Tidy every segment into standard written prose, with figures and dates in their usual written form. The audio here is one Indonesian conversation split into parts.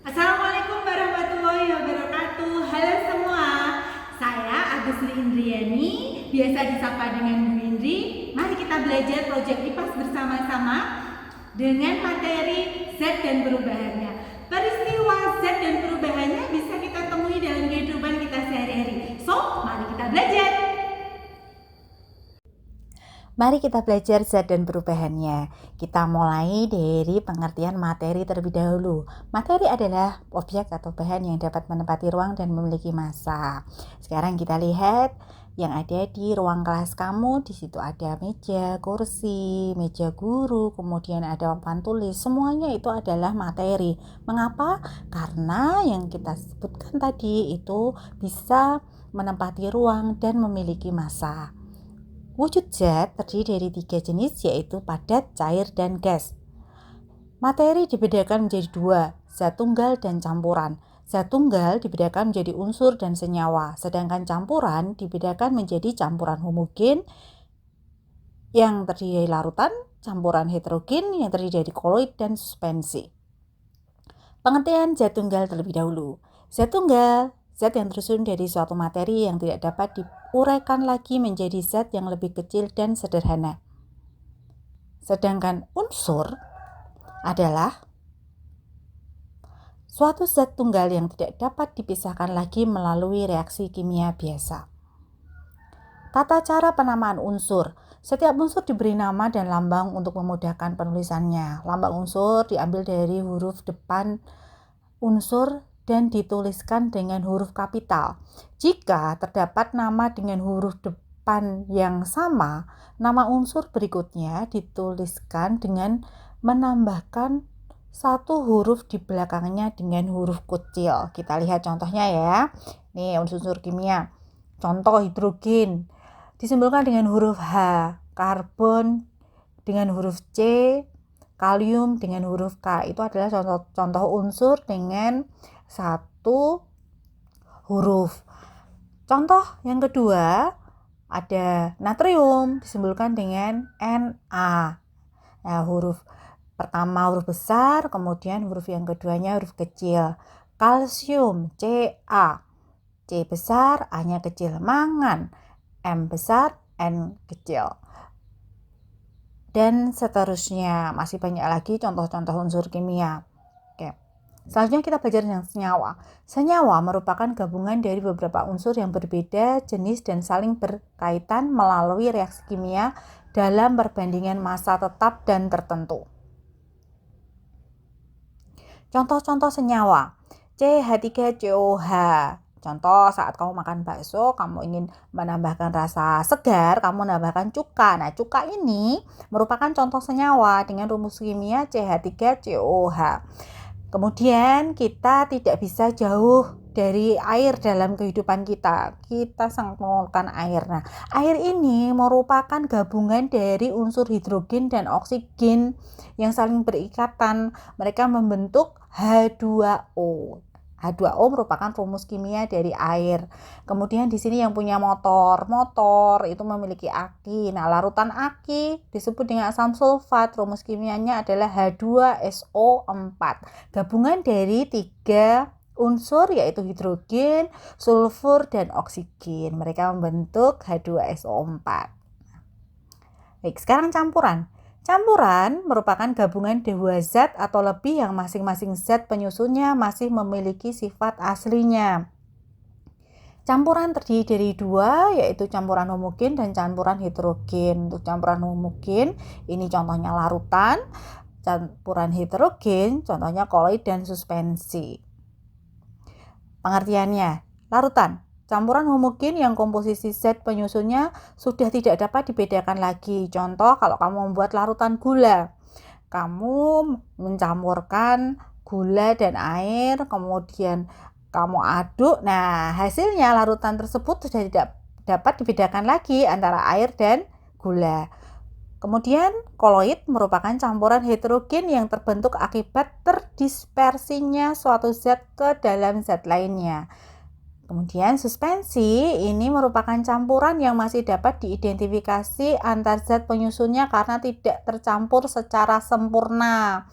Assalamualaikum warahmatullahi wabarakatuh. Halo semua, saya Agusri Indriani, biasa disapa dengan Bu Indri. Mari kita belajar proyek IPAS bersama-sama dengan materi Z dan perubahannya. Peristiwa Z dan perubahannya bisa kita temui dalam kehidupan kita sehari-hari. So, mari kita belajar. Mari kita belajar zat dan perubahannya. Kita mulai dari pengertian materi terlebih dahulu. Materi adalah objek atau bahan yang dapat menempati ruang dan memiliki massa. Sekarang kita lihat yang ada di ruang kelas kamu. Di situ ada meja, kursi, meja guru, kemudian ada papan tulis. Semuanya itu adalah materi. Mengapa? Karena yang kita sebutkan tadi itu bisa menempati ruang dan memiliki massa. Wujud zat terdiri dari 3 jenis, yaitu padat, cair, dan gas. Materi dibedakan menjadi 2, zat tunggal dan campuran. Zat tunggal dibedakan menjadi unsur dan senyawa, sedangkan campuran dibedakan menjadi campuran homogen yang terdiri dari larutan, campuran heterogen yang terdiri dari koloid dan suspensi. Pengertian zat tunggal terlebih dahulu. Zat tunggal, zat yang tersusun dari suatu materi yang tidak dapat diuraikan lagi menjadi zat yang lebih kecil dan sederhana. Sedangkan unsur adalah suatu zat tunggal yang tidak dapat dipisahkan lagi melalui reaksi kimia biasa. Tata cara penamaan unsur. Setiap unsur diberi nama dan lambang untuk memudahkan penulisannya. Lambang unsur diambil dari huruf depan unsur dan dituliskan dengan huruf kapital. Jika terdapat nama dengan huruf depan yang sama, nama unsur berikutnya dituliskan dengan menambahkan satu huruf di belakangnya dengan huruf kecil. Kita lihat contohnya ya. Nih unsur kimia. Contoh hidrogen disimbolkan dengan huruf H, karbon dengan huruf C, kalium dengan huruf K. Itu adalah contoh unsur dengan satu huruf. Contoh yang kedua ada natrium disimbolkan dengan Na. Nah, huruf pertama huruf besar, kemudian huruf yang keduanya huruf kecil. Kalsium Ca. C besar, A-nya kecil. Mangan M besar, N kecil. Dan seterusnya, masih banyak lagi contoh-contoh unsur kimia. Selanjutnya kita belajar yang senyawa. Senyawa merupakan gabungan dari beberapa unsur yang berbeda jenis dan saling berkaitan melalui reaksi kimia dalam perbandingan massa tetap dan tertentu. Contoh-contoh senyawa. CH3COH. Contoh saat kamu makan bakso, kamu ingin menambahkan rasa segar, kamu menambahkan cuka. Nah, cuka ini merupakan contoh senyawa dengan rumus kimia CH3COH. Kemudian kita tidak bisa jauh dari air dalam kehidupan kita. Kita sangat memerlukan air. Nah, air ini merupakan gabungan dari unsur hidrogen dan oksigen yang saling berikatan. Mereka membentuk H2O. H2O merupakan rumus kimia dari air. Kemudian di sini yang punya motor itu memiliki aki. Nah, larutan aki disebut dengan asam sulfat. Rumus kimianya adalah H2SO4. Gabungan dari 3 unsur yaitu hidrogen, sulfur, dan oksigen. Mereka membentuk H2SO4. Baik, sekarang campuran. Campuran merupakan gabungan 2 zat atau lebih yang masing-masing zat penyusunnya masih memiliki sifat aslinya. Campuran terdiri dari 2, yaitu campuran homogen dan campuran heterogen. Untuk campuran homogen, ini contohnya larutan. Campuran heterogen, contohnya koloid dan suspensi. Pengertiannya, larutan. Campuran homogen yang komposisi zat penyusunnya sudah tidak dapat dibedakan lagi. Contoh, kalau kamu membuat larutan gula, kamu mencampurkan gula dan air, kemudian kamu aduk. Nah, hasilnya larutan tersebut sudah tidak dapat dibedakan lagi antara air dan gula. Kemudian, koloid merupakan campuran heterogen yang terbentuk akibat terdispersinya suatu zat ke dalam zat lainnya. Kemudian suspensi ini merupakan campuran yang masih dapat diidentifikasi antar zat penyusunnya karena tidak tercampur secara sempurna.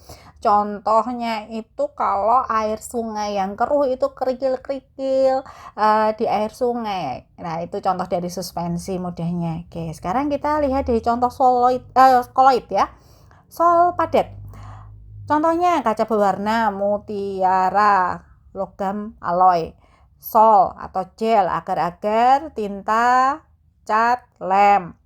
Contohnya itu kalau air sungai yang keruh itu kerikil-kerikil di air sungai. Nah, itu contoh dari suspensi mudahnya. Oke, sekarang kita lihat dari contoh koloid ya. Sol padat. Contohnya kaca berwarna, mutiara, logam alloy. Sol atau gel, agar-agar, tinta, cat, lem.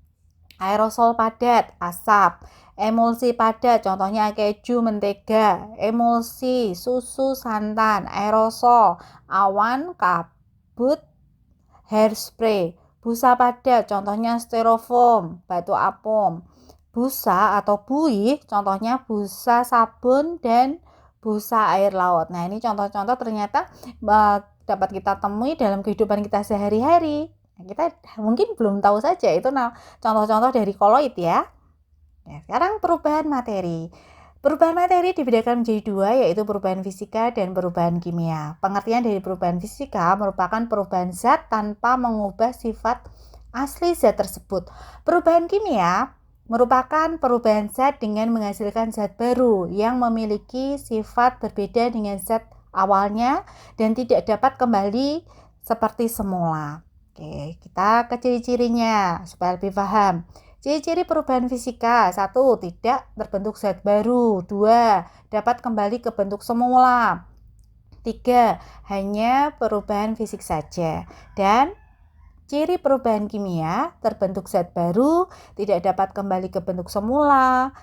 Aerosol padat, asap. Emulsi padat, contohnya keju, mentega. Emulsi, susu, santan. Aerosol, awan, kabut, hairspray. Busa padat, contohnya styrofoam, batu apung. Busa atau buih, contohnya busa sabun dan busa air laut. Nah, ini contoh-contoh ternyata dapat kita temui dalam kehidupan kita sehari-hari. Nah, kita mungkin belum tahu saja itu contoh-contoh dari koloid ya. Nah, sekarang perubahan materi. Perubahan materi dibedakan menjadi dua, yaitu perubahan fisika dan perubahan kimia. Pengertian dari perubahan fisika merupakan perubahan zat tanpa mengubah sifat asli zat tersebut. Perubahan kimia merupakan perubahan zat dengan menghasilkan zat baru yang memiliki sifat berbeda dengan zat awalnya dan tidak dapat kembali seperti semula. Oke, kita ke ciri-cirinya supaya lebih paham. Ciri-ciri perubahan fisika: 1. Tidak terbentuk zat baru. 2. Dapat kembali ke bentuk semula. 3. Hanya perubahan fisik saja. Dan ciri perubahan kimia: terbentuk zat baru, tidak dapat kembali ke bentuk semula.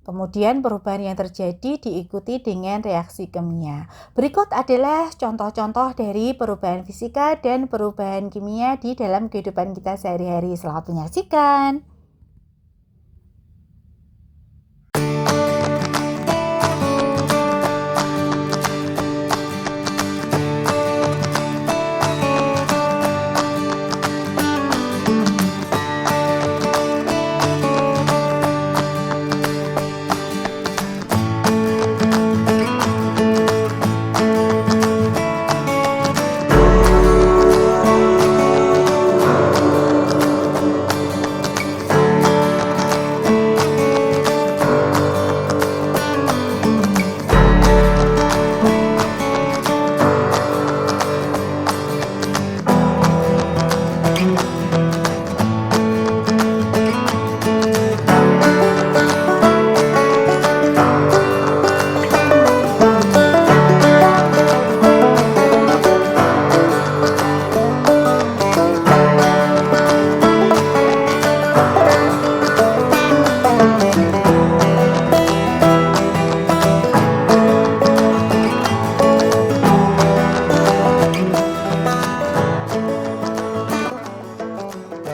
Kemudian perubahan yang terjadi diikuti dengan reaksi kimia. Berikut adalah contoh-contoh dari perubahan fisika dan perubahan kimia di dalam kehidupan kita sehari-hari. Selamat menyaksikan.